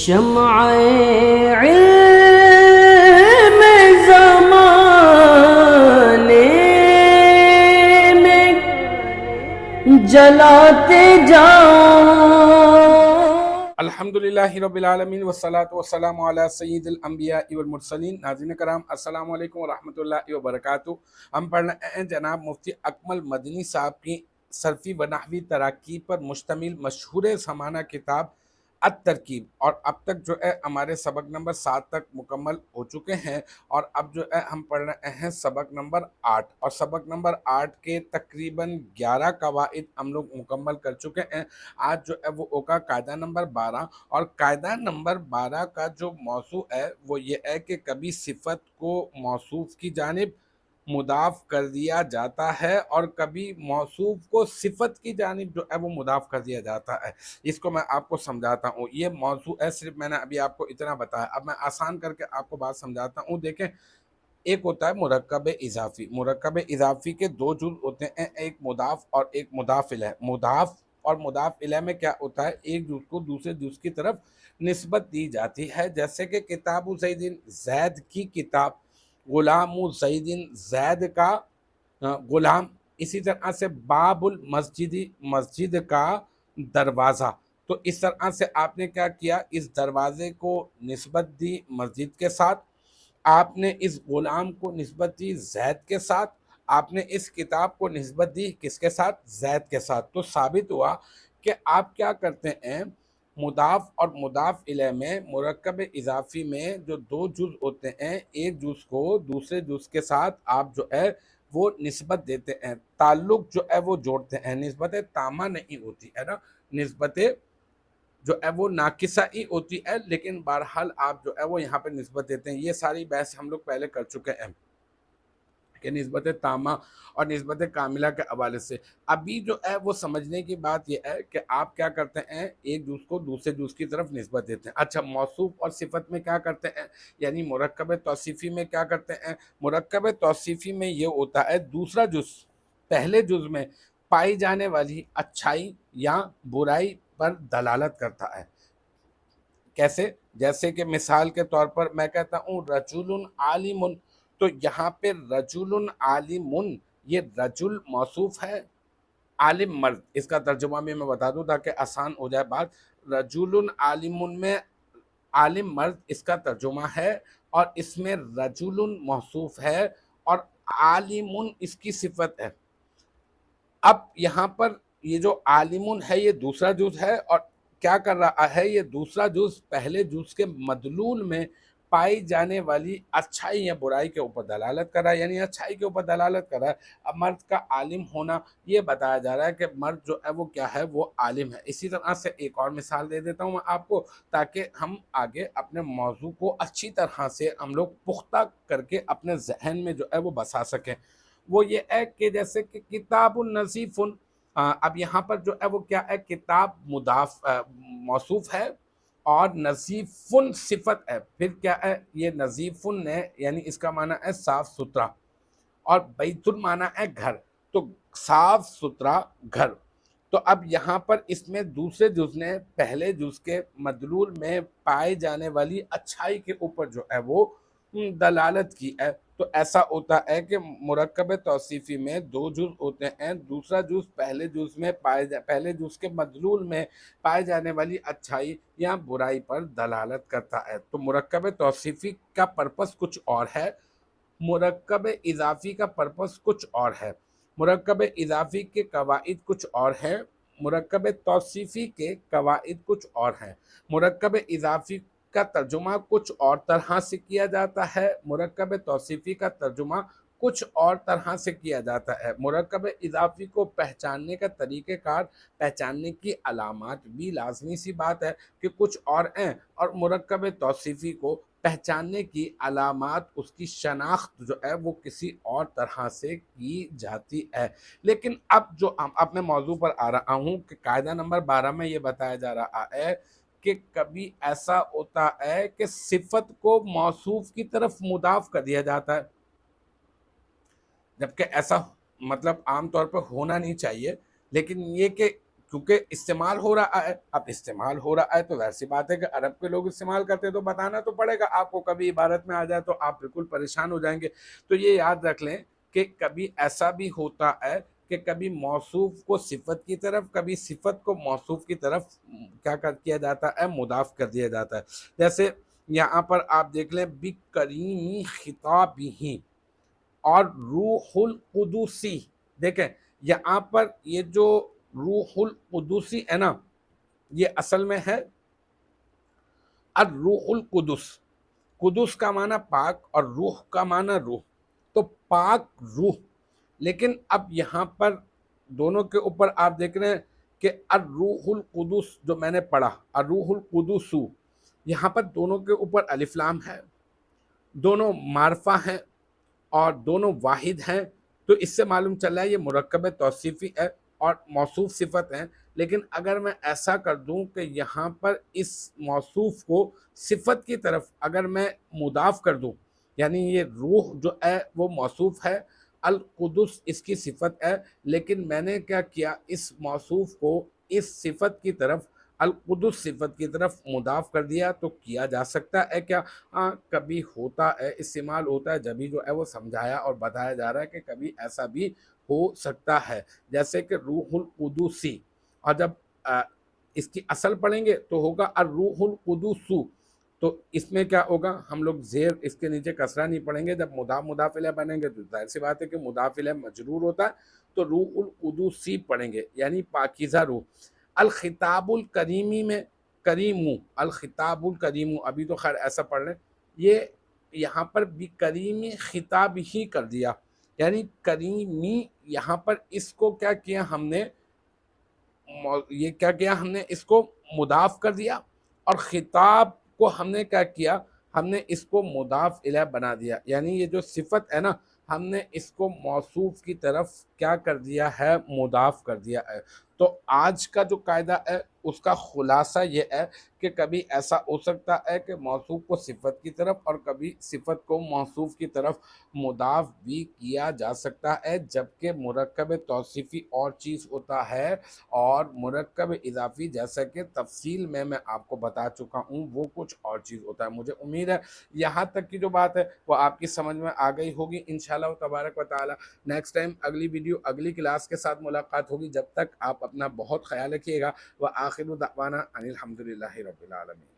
شمع علم زمانے میں جلاتے جاؤ۔ الحمدللہ رب العالمین والصلاة والسلام علی سید الانبیاء والمرسلین۔ ناظرین کرام السلام علیکم ورحمۃ اللہ وبرکاتہ۔ ہم پڑھ رہے ہیں جناب مفتی اکمل مدنی صاحب کی صرفی و نحوی تراکیب پر مشتمل مشہور زمانہ کتاب الترکیب، اور اب تک جو ہے ہمارے سبق نمبر 7 تک مکمل ہو چکے ہیں، اور اب جو ہے ہم پڑھ رہے ہیں سبق نمبر 8، اور سبق نمبر 8 کے تقریباً 11 قواعد ہم لوگ مکمل کر چکے ہیں۔ آج جو ہے وہ ہوگا قاعدہ نمبر 12، اور قاعدہ نمبر 12 کا جو موضوع ہے وہ یہ ہے کہ کبھی صفت کو موصوف کی جانب مضاف کر دیا جاتا ہے اور کبھی موصوف کو صفت کی جانب جو ہے وہ مضاف کر دیا جاتا ہے۔ اس کو میں آپ کو سمجھاتا ہوں، یہ موضوع ہے، صرف میں نے ابھی آپ کو اتنا بتایا، اب میں آسان کر کے آپ کو بات سمجھاتا ہوں۔ دیکھیں، ایک ہوتا ہے مرکب اضافی۔ مرکب اضافی کے دو جز ہوتے ہیں، ایک مضاف اور ایک مضاف الیہ۔ مضاف اور مضاف الیہ میں کیا ہوتا ہے، ایک جز کو دوسرے جز کی طرف نسبت دی جاتی ہے، جیسے کہ کتاب زید، زید کی کتاب، غلام زید، زید کا غلام، اسی طرح سے باب المسجد، مسجد کا دروازہ۔ تو اس طرح سے آپ نے کیا کیا، اس دروازے کو نسبت دی مسجد کے ساتھ، آپ نے اس غلام کو نسبت دی زید کے ساتھ، آپ نے اس کتاب کو نسبت دی کس کے ساتھ، زید کے ساتھ۔ تو ثابت ہوا کہ آپ کیا کرتے ہیں، مضاف اور مضاف الیہ میں مرکب اضافی میں جو دو جز ہوتے ہیں، ایک جز کو دوسرے جز کے ساتھ آپ جو ہے وہ نسبت دیتے ہیں، تعلق جو ہے وہ جوڑتے ہیں۔ نسبت تامہ نہیں ہوتی ہے نا، نسبت جو ہے وہ ناقصہ ہی ہوتی ہے، لیکن بہرحال آپ جو ہے وہ یہاں پہ نسبت دیتے ہیں۔ یہ ساری بحث ہم لوگ پہلے کر چکے ہیں کہ نسبت تامہ اور نسبت کاملہ کے حوالے سے۔ ابھی جو ہے وہ سمجھنے کی بات یہ ہے کہ آپ کیا کرتے ہیں، ایک جز کو دوسرے جز کی طرف نسبت دیتے ہیں۔ اچھا، موصوف اور صفت میں کیا کرتے ہیں، یعنی مرکب توصیفی میں کیا کرتے ہیں، مرکب توصیفی میں یہ ہوتا ہے دوسرا جز پہلے جز میں پائی جانے والی اچھائی یا برائی پر دلالت کرتا ہے۔ کیسے؟ جیسے کہ مثال کے طور پر میں کہتا ہوں رجل عالم، تو یہاں پہ رجل عالم، یہ رجل موصوف ہے، عالم مرد، اس کا ترجمہ بھی میں بتا دوں تاکہ آسان ہو جائے بات۔ رجل عالم میں عالم مرد اس کا ترجمہ ہے، اور اس میں رجل موصوف ہے اور عالم اس کی صفت ہے۔ اب یہاں پر یہ جو عالم ہے یہ دوسرا جز ہے، اور کیا کر رہا ہے، یہ دوسرا جز پہلے جز کے مدلول میں پائی جانے والی اچھائی یا برائی کے اوپر دلالت کر رہا ہے، یعنی اچھائی کے اوپر دلالت کر رہا ہے۔ اب مرد کا عالم ہونا یہ بتایا جا رہا ہے کہ مرد جو ہے وہ کیا ہے، وہ عالم ہے۔ اسی طرح سے ایک اور مثال دے دیتا ہوں میں آپ کو، تاکہ ہم آگے اپنے موضوع کو اچھی طرح سے ہم لوگ پختہ کر کے اپنے ذہن میں جو ہے وہ بسا سکیں۔ وہ یہ ہے کہ جیسے کہ کتاب النظیف، اب یہاں پر جو ہے وہ کیا ہے، کتاب مضاف موصوف ہے اور نظیف صفت ہے، پھر کیا ہے، یہ نظیف ہے یعنی اس کا معنی ہے صاف ستھرا، اور بیت المعنی ہے گھر، تو صاف ستھرا گھر۔ تو اب یہاں پر اس میں دوسرے جز نے پہلے جز کے مدلول میں پائے جانے والی اچھائی کے اوپر جو ہے وہ دلالت کی ہے۔ تو ایسا ہوتا ہے کہ مرکب توصیفی میں دو جز ہوتے ہیں، دوسرا جز پہلے جز میں پہلے جز کے مدلول میں پائے جانے والی اچھائی یا برائی پر دلالت کرتا ہے۔ تو مرکب توصیفی کا پرپس کچھ اور ہے، مرکب اضافی کا پرپس کچھ اور ہے، مرکب اضافی کے قواعد کچھ اور ہیں، مرکب توصیفی کے قواعد کچھ اور ہیں۔ مرکب اضافی کا ترجمہ کچھ اور طرح سے کیا جاتا ہے، مرکب توصیفی کا ترجمہ کچھ اور طرح سے کیا جاتا ہے۔ مرکب اضافی کو پہچاننے کا طریقہ کار، پہچاننے کی علامات بھی لازمی سی بات ہے کہ کچھ اور ہیں، اور مرکب توصیفی کو پہچاننے کی علامات، اس کی شناخت جو ہے وہ کسی اور طرح سے کی جاتی ہے۔ لیکن اب جو ہم اپنے موضوع پر آ رہا ہوں کہ قاعدہ نمبر 12 میں یہ بتایا جا رہا ہے کہ کبھی ایسا ہوتا ہے کہ صفت کو موصوف کی طرف مضاف کر دیا جاتا ہے، جبکہ ایسا مطلب عام طور پر ہونا نہیں چاہیے، لیکن یہ کہ کیونکہ استعمال ہو رہا ہے، اب استعمال ہو رہا ہے تو ظاہر سی بات ہے کہ عرب کے لوگ استعمال کرتے ہیں تو بتانا تو پڑے گا آپ کو، کبھی عبارت میں آ جائے تو آپ بالکل پریشان ہو جائیں گے۔ تو یہ یاد رکھ لیں کہ کبھی ایسا بھی ہوتا ہے کہ کبھی موصوف کو صفت کی طرف، کبھی صفت کو موصوف کی طرف کیا جاتا ہے، مضاف کر دیا جاتا ہے۔ جیسے یہاں پر آپ دیکھ لیں بِکَرِیمِ خِطَابِہِ اور روح القدسی، دیکھیں یہاں پر یہ جو روح القدسی ہے نا، یہ اصل میں ہے الروح القدس۔ قدس کا معنی پاک اور روح کا معنی روح، تو پاک روح۔ لیکن اب یہاں پر دونوں کے اوپر آپ دیکھ رہے ہیں کہ الروح القدس جو میں نے پڑھا، الروح القدس، یہاں پر دونوں کے اوپر الف لام ہے، دونوں معرفہ ہیں اور دونوں واحد ہیں، تو اس سے معلوم چل رہا ہے یہ مرکب توصیفی ہے اور موصوف صفت ہیں۔ لیکن اگر میں ایسا کر دوں کہ یہاں پر اس موصوف کو صفت کی طرف اگر میں مضاف کر دوں، یعنی یہ روح جو ہے وہ موصوف ہے، القدس اس کی صفت ہے، لیکن میں نے کیا کیا، اس موصوف کو اس صفت کی طرف، القدس صفت کی طرف مضاف کر دیا۔ تو کیا جا سکتا ہے کیا؟ ہاں کبھی ہوتا ہے، استعمال ہوتا ہے، جبھی جو ہے وہ سمجھایا اور بتایا جا رہا ہے کہ کبھی ایسا بھی ہو سکتا ہے، جیسے کہ روح القدسی، اور جب اس کی اصل پڑھیں گے تو ہوگا الروح القدس، تو اس میں کیا ہوگا، ہم لوگ زیر اس کے نیچے کسرہ نہیں پڑھیں گے، جب مضاف مضاف الیہ بنیں گے تو ظاہر سی بات ہے کہ مضاف الیہ مجرور ہوتا ہے، تو روح القدسی پڑھیں گے، یعنی پاکیزہ روح۔ الخطاب الکریمی میں کریمو، الخطاب الکریمو، ابھی تو خیر ایسا پڑھ لیں، یہ یہاں پر بھی کریمی خطاب ہی کر دیا، یعنی کریمی، یہاں پر اس کو کیا کیا ہم نے، یہ کیا کیا ہم نے، اس کو مضاف کر دیا، اور خطاب کو ہم نے کیا کیا، ہم نے اس کو مضاف الیہ بنا دیا، یعنی یہ جو صفت ہے نا، ہم نے اس کو موصوف کی طرف کیا کر دیا ہے، مضاف کر دیا ہے۔ تو آج کا جو قاعدہ ہے اس کا خلاصہ یہ ہے کہ کبھی ایسا ہو سکتا ہے کہ موصوف کو صفت کی طرف اور کبھی صفت کو موصوف کی طرف مضاف بھی کیا جا سکتا ہے، جبکہ مرکب توصیفی اور چیز ہوتا ہے اور مرکب اضافی جیسا کہ تفصیل میں آپ کو بتا چکا ہوں وہ کچھ اور چیز ہوتا ہے۔ مجھے امید ہے یہاں تک کی جو بات ہے وہ آپ کی سمجھ میں آ گئی ہوگی انشاءاللہ تبارک و تعالی۔ نیکسٹ ٹائم اگلی ویڈیو اگلی کلاس کے ساتھ ملاقات ہوگی، جب تک آپ اپنا بہت خیال رکھیے گا۔ وآخر دعوانا ان الحمدللہ رب العالمین۔